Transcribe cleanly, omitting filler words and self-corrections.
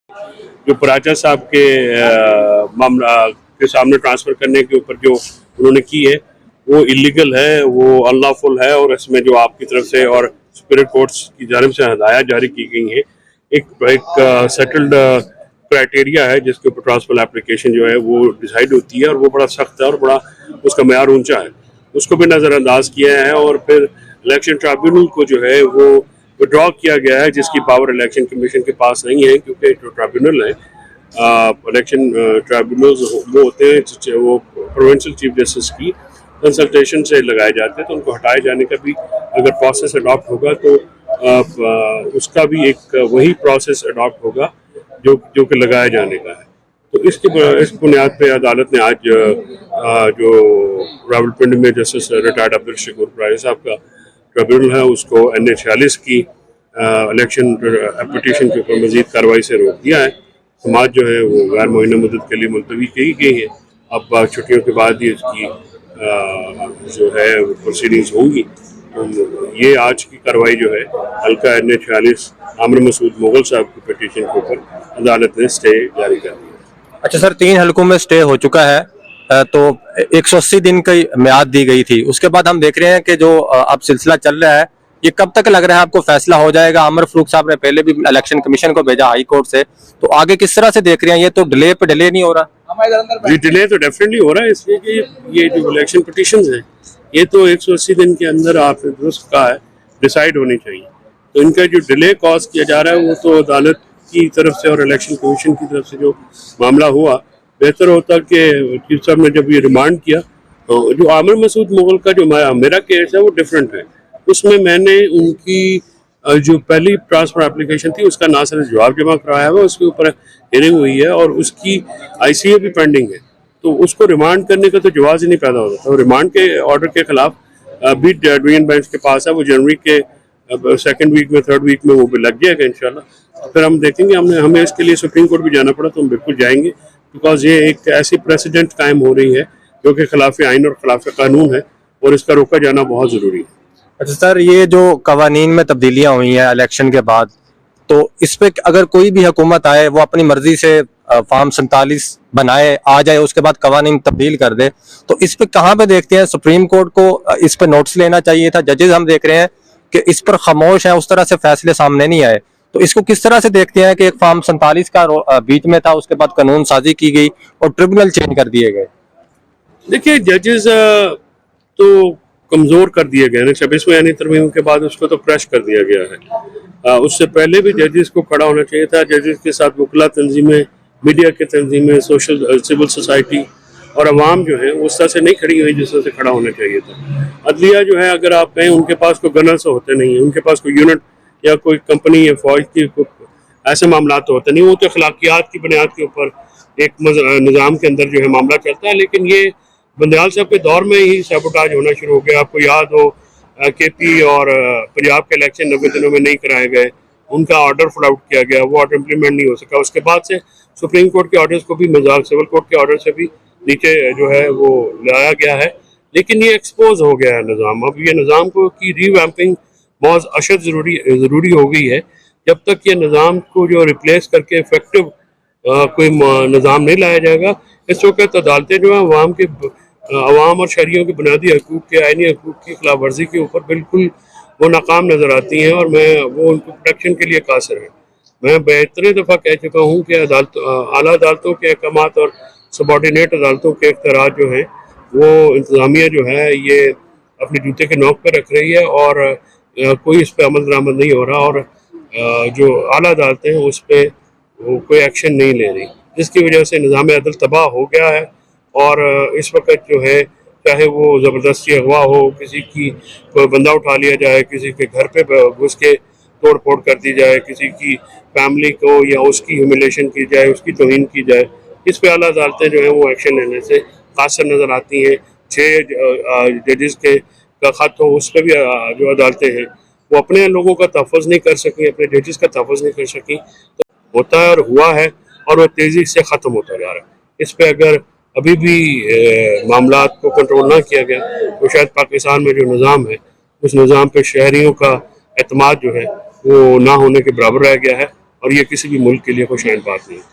जो पराचा साहब के मामला के सामने ट्रांसफर करने के ऊपर जो उन्होंने की है वो इलीगल है, वो अनलॉफुल है और इसमें जो आपकी तरफ से और सुप्रीम कोर्ट्स की जानिब से हदायत जारी की गई है, एक सेटल्ड क्राइटेरिया है जिसके ऊपर ट्रांसफर एप्लीकेशन जो है वो डिसाइड होती है और वो बड़ा सख्त है और बड़ा उसका मेयार ऊंचा है, उसको भी नज़रअंदाज किया है। और फिर इलेक्शन ट्राइब्यूनल को जो है वो विड्रॉ किया गया है, जिसकी पावर इलेक्शन कमीशन के पास नहीं है, क्योंकि जो ट्राइब्यूनल है इलेक्शन ट्राइब्यूनल्स वो होते हैं वो प्रोविंशियल चीफ जस्टिस की कंसल्टेशन से लगाए जाते हैं, तो उनको हटाए जाने का भी अगर प्रोसेस अडॉप्ट होगा तो उसका भी एक वही प्रोसेस अडॉप्ट होगा जो कि लगाए जाने का है। तो इस बुनियाद पे अदालत ने आज जो रावलपिंडी में जस्टिस रिटायर्ड अब्दुल शकूर प्रारी साहब का ट्रिब्यूनल है उसको NA 46 की इलेक्शन पिटीशन के ऊपर मजीद कार्रवाई से रोक दिया है। समाज जो है वो गैर मुअय्यना मुद्दत के लिए मुलतवी की गई है। अब छुट्टियों के बाद ही इसकी जो है प्रोसीडिंग्स होंगी। तो ये आज की कार्रवाई जो है हल्का NA 46 आमिर मसूद मुगल साहब की पिटीशन के ऊपर अदालत ने स्टे जारी कर दिया। अच्छा सर, 3 हलकों में स्टे हो चुका है, तो 180 दिन की म्याद दी गई थी, उसके बाद हम देख रहे हैं कि जो अब सिलसिला चल रहा है ये कब तक लग रहा है आपको फैसला हो जाएगा? आमिर फारूक साहब ने पहले भी इलेक्शन कमीशन को भेजा हाई कोर्ट से, तो आगे किस तरह से देख रहे हैं? ये तो डिले पे डिले नहीं हो रहा? जी डिले तो डेफिनेटली हो रहा है, इसलिए कि ये जो इलेक्शन पिटीशंस हैं ये तो 180 दिन के अंदर आपने दुरुस्त कहा है डिसाइड होनी चाहिए। तो इनका जो डिले कॉज किया जा रहा है वो तो अदालत की तरफ से और इलेक्शन कमीशन की तरफ से जो मामला हुआ, बेहतर होता कि चीफ साहब ने जब ये रिमांड किया तो जो आमिर मसूद मुगल का जो मेरा केस है वो डिफरेंट है। उसमें मैंने उनकी जो पहली ट्रांसफर एप्लीकेशन थी उसका ना सिर्फ जवाब जमा कराया हुआ, उसके ऊपर हियरिंग हुई है और उसकी ICA भी पेंडिंग है, तो उसको रिमांड करने का तो जवाब ही नहीं पैदा होता। तो रिमांड के ऑर्डर के खिलाफ भी डिवीजन बेंच के पास है, वो जनवरी के सेकंड वीक में थर्ड वीक में वो भी लग जाएगा इंशाल्लाह। तो फिर हम देखेंगे, हमें इसके लिए सुप्रीम कोर्ट भी जाना पड़ा तो हम बिल्कुल जाएंगे, बिकॉज ये एक ऐसी प्रेसिडेंट कायम हो रही है जो कि खिलाफ आइन और खिलाफ कानून है और इसका रोका जाना बहुत ज़रूरी है। अच्छा सर, ये जो कवानीन में तब्दीलियां हुई हैं इलेक्शन के बाद, तो इस पे अगर कोई भी हुकूमत आए वो अपनी मर्जी से फॉर्म 47 बनाए आ जाए, उसके बाद कवानीन तब्दील कर दे, तो इस पे कहाँ पे देखते हैं सुप्रीम कोर्ट को इस पे नोटिस लेना चाहिए था? जजेस हम देख रहे हैं कि इस पर खामोश है, उस तरह से फैसले सामने नहीं आए, तो इसको किस तरह से देखते हैं कि एक फॉर्म 47 का बीच में था, उसके बाद कानून साजी की गई और ट्रिब्यूनल चेंज कर दिए गए? देखिए जजेस तो कमज़ोर कर दिए गए ना, 26वें यानी तरमीम के बाद उसको तो क्रश कर दिया गया है। उससे पहले भी जजेस को खड़ा होना चाहिए था। जजेस के साथ वकला तंजीमें, मीडिया के तंजीमें, सोशल सिविल सोसाइटी और अवाम जो है उस तरह से नहीं खड़ी हुई जिस तरह से खड़ा होना चाहिए था। अदलिया जो है अगर आप कहें उनके पास कोई गनर्स होते नहीं है, उनके पास कोई यूनिट या कोई कंपनी या फौज की ऐसे मामला तो होते नहीं, वो तो अखलाकियात की बुनियाद के ऊपर एक निज़ाम के अंदर जो है मामला चलता है। लेकिन ये बंदयाल साहब के दौर में ही सैबोटाज होना शुरू हो गया। आपको याद हो KP और पंजाब के इलेक्शन 90 दिनों में नहीं कराए गए, उनका ऑर्डर फुल आउट किया गया, वो ऑर्डर इम्प्लीमेंट नहीं हो सका। उसके बाद से सुप्रीम कोर्ट के ऑर्डर्स को भी मजाक, सिविल कोर्ट के ऑर्डर से भी नीचे जो है वो लाया गया है, लेकिन ये एक्सपोज हो गया है निज़ाम। अब ये निज़ाम को की रीवैम्पिंग बहुत अशद ज़रूरी हो गई है। जब तक ये निज़ाम को जो रिप्लेस करके इफेक्टिव कोई निज़ाम नहीं लाया जाएगा, इस वक्त अदालतें जो है अवाम और शहरियों के बुनियादी हकूक़ के, आइनी हकूक़ की खिलाफ वर्जी के ऊपर बिल्कुल वो नाकाम नज़र आती हैं और वो उनको प्रोटेक्शन के लिए कासिर है। मैं बेहतरीन दफ़ा कह चुका हूँ कि आला अदालतों के अहकामात और सबॉर्डिनेट अदालतों के इख्तियारात जो हैं वो इंतज़ामिया जो है ये अपने जूते के नोक पर रख रही है और कोई इस पर अमल दरामद नहीं हो रहा और जो आला अदालतें हैं उस पर वो कोई एक्शन नहीं ले रही, जिसकी वजह से निज़ाम अदल तबाह हो गया है। और इस वक्त जो है चाहे वो ज़बरदस्ती अगवा हो, किसी की कोई बंदा उठा लिया जाए, किसी के घर पे घुस के तोड़ फोड़ कर दी जाए, किसी की फैमिली को या उसकी ह्यूमिलेशन की जाए, उसकी तौहीन की जाए, इस पे आला अदालतें जो है वो एक्शन लेने से कासिर नज़र आती हैं। 6 जजेस के का ख़त हो, उस पर भी जो अदालतें हैं वो अपने लोगों का तहफ़्फ़ुज़ नहीं कर सकें, अपने जजेस का तहफ़्फ़ुज़ नहीं कर सकें। तो होता है और हुआ है और वह तेज़ी से ख़त्म होता जा रहा है। इस पर अगर अभी भी मामला को कंट्रोल ना किया गया तो शायद पाकिस्तान में जो निज़ाम है उस निज़ाम पे शहरियों का एतमाद जो है वो ना होने के बराबर रह गया है और ये किसी भी मुल्क के लिए कोई शान बात नहीं।